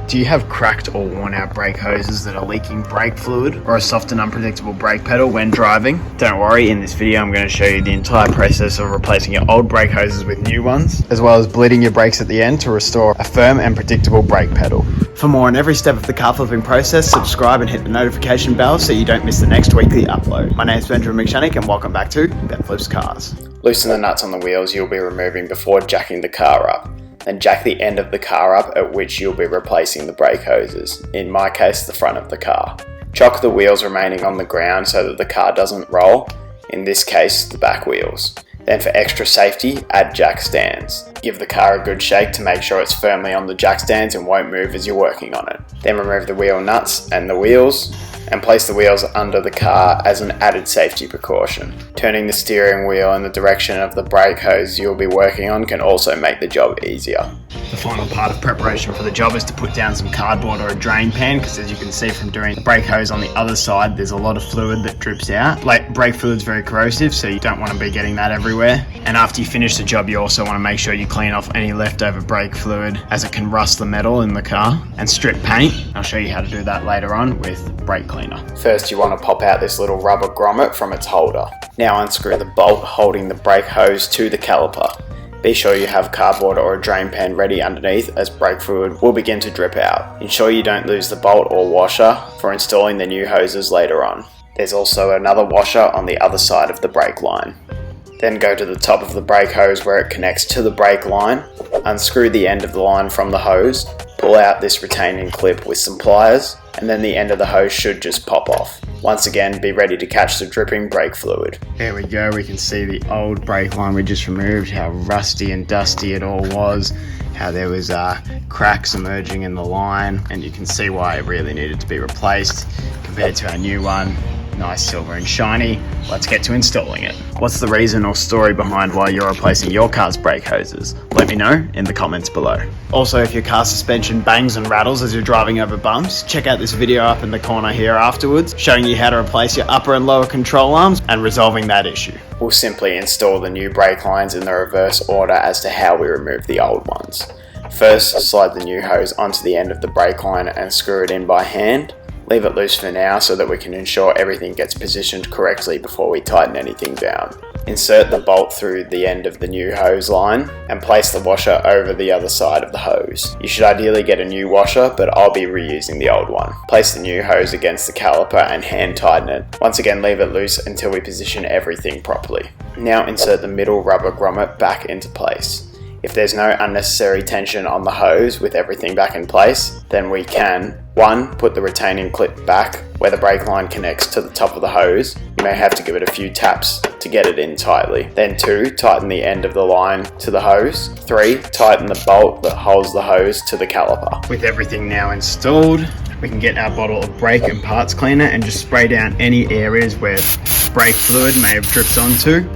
Do you have cracked or worn out brake hoses that are leaking brake fluid or a soft and unpredictable brake pedal when driving? Don't worry, in this video I'm going to show you the entire process of replacing your old brake hoses with new ones, as well as bleeding your brakes at the end to restore a firm and predictable brake pedal. For more on every step of the car flipping process, subscribe and hit the notification bell so you don't miss the next weekly upload. My name is Benjamin McShannock and welcome back to Ben Flips Cars. Loosen the nuts on the wheels you'll be removing before jacking the car up. Then jack the end of the car up at which you'll be replacing the brake hoses, in my case the front of the car. Chock the wheels remaining on the ground so that the car doesn't roll, in this case the back wheels. Then for extra safety, add jack stands. Give the car a good shake to make sure it's firmly on the jack stands and won't move as you're working on it. Then remove the wheel nuts and the wheels, and place the wheels under the car as an added safety precaution. Turning the steering wheel in the direction of the brake hose you'll be working on can also make the job easier. The final part of preparation for the job is to put down some cardboard or a drain pan, because as you can see from doing the brake hose on the other side, there's a lot of fluid that drips out. Brake fluid's very corrosive, so you don't want to be getting that everywhere. And after you finish the job, you also want to make sure you clean off any leftover brake fluid, as it can rust the metal in the car, and strip paint. I'll show you how to do that later on with brake cleaner. First you want to pop out this little rubber grommet from its holder. Now unscrew the bolt holding the brake hose to the caliper. Be sure you have cardboard or a drain pan ready underneath, as brake fluid will begin to drip out. Ensure you don't lose the bolt or washer for installing the new hoses later on. There's also another washer on the other side of the brake line. Then go to the top of the brake hose where it connects to the brake line. Unscrew the end of the line from the hose. Pull out this retaining clip with some pliers, and then the end of the hose should just pop off. Once again, be ready to catch the dripping brake fluid. There we go, we can see the old brake line we just removed, how rusty and dusty it all was, how there was cracks emerging in the line, and you can see why it really needed to be replaced compared to our new one. Nice silver and shiny. Let's get to installing it. What's the reason or story behind why you're replacing your car's brake hoses? Let me know in the comments below. Also, if your car suspension bangs and rattles as you're driving over bumps, check out this video up in the corner here afterwards, showing you how to replace your upper and lower control arms and resolving that issue. We'll simply install the new brake lines in the reverse order as to how we remove the old ones. First, slide the new hose onto the end of the brake line and screw it in by hand. Leave it loose for now so that we can ensure everything gets positioned correctly before we tighten anything down. Insert the bolt through the end of the new hose line and place the washer over the other side of the hose. You should ideally get a new washer, but I'll be reusing the old one. Place the new hose against the caliper and hand tighten it. Once again, leave it loose until we position everything properly. Now insert the middle rubber grommet back into place. If there's no unnecessary tension on the hose with everything back in place, then we can 1. Put the retaining clip back where the brake line connects to the top of the hose. You may have to give it a few taps to get it in tightly. Then 2. Tighten the end of the line to the hose. 3. Tighten the bolt that holds the hose to the caliper. With everything now installed, we can get our bottle of brake and parts cleaner and just spray down any areas where brake fluid may have dripped onto.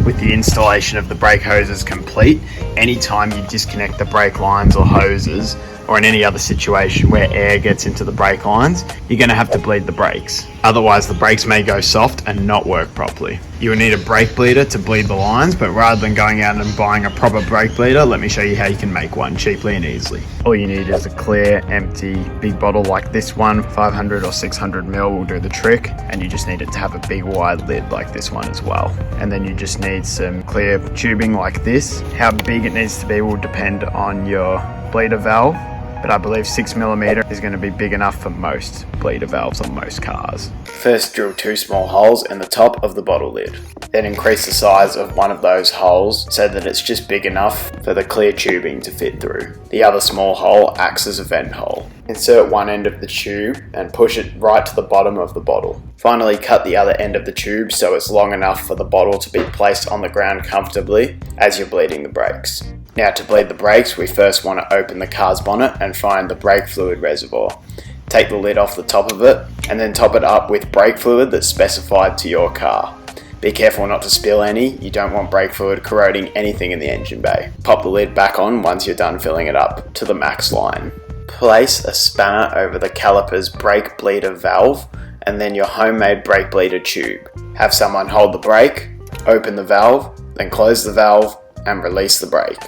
With the installation of the brake hoses complete, anytime you disconnect the brake lines or hoses, or in any other situation where air gets into the brake lines, you're going to have to bleed the brakes. Otherwise the brakes may go soft and not work properly. You will need a brake bleeder to bleed the lines, but rather than going out and buying a proper brake bleeder, let me show you how you can make one cheaply and easily. All you need is a clear, empty, big bottle like this one. 500 or 600 ml will do the trick, and you just need it to have a big wide lid like this one as well. And then you just need some clear tubing like this. How big it needs to be will depend on your bleeder valve, but I believe 6mm is going to be big enough for most bleeder valves on most cars. First, drill 2 small holes in the top of the bottle lid. Then increase the size of one of those holes so that it's just big enough for the clear tubing to fit through. The other small hole acts as a vent hole. Insert one end of the tube and push it right to the bottom of the bottle. Finally, cut the other end of the tube so it's long enough for the bottle to be placed on the ground comfortably as you're bleeding the brakes. Now to bleed the brakes, we first want to open the car's bonnet and find the brake fluid reservoir. Take the lid off the top of it and then top it up with brake fluid that's specified to your car. Be careful not to spill any, you don't want brake fluid corroding anything in the engine bay. Pop the lid back on once you're done filling it up to the max line. Place a spanner over the caliper's brake bleeder valve and then your homemade brake bleeder tube. Have someone hold the brake, open the valve, then close the valve and release the brake.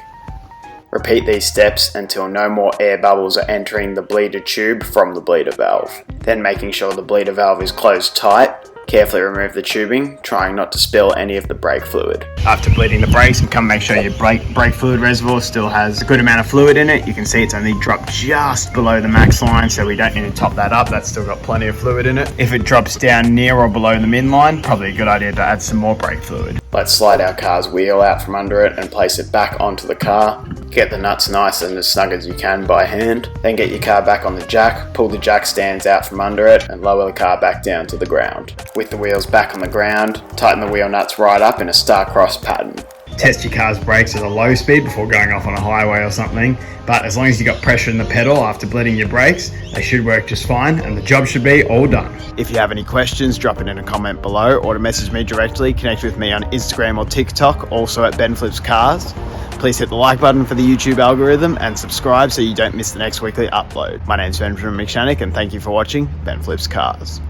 Repeat these steps until no more air bubbles are entering the bleeder tube from the bleeder valve. Then making sure the bleeder valve is closed tight, carefully remove the tubing, trying not to spill any of the brake fluid. After bleeding the brakes, come make sure your brake fluid reservoir still has a good amount of fluid in it. You can see it's only dropped just below the max line, so we don't need to top that up. That's still got plenty of fluid in it. If it drops down near or below the min line, probably a good idea to add some more brake fluid. Let's slide our car's wheel out from under it and place it back onto the car. Get the nuts nice and as snug as you can by hand. Then get your car back on the jack, pull the jack stands out from under it and lower the car back down to the ground. With the wheels back on the ground, tighten the wheel nuts right up in a star-crossed pattern. Test your car's brakes at a low speed before going off on a highway or something, but as long as you got pressure in the pedal after bleeding your brakes, they should work just fine and the job should be all done. If you have any questions, drop it in a comment below or to message me directly. Connect with me on Instagram or TikTok, also at Ben Flips Cars. Please hit the like button for the YouTube algorithm and subscribe so you don't miss the next weekly upload. My name's Benjamin McShannock and thank you for watching Ben Flips Cars.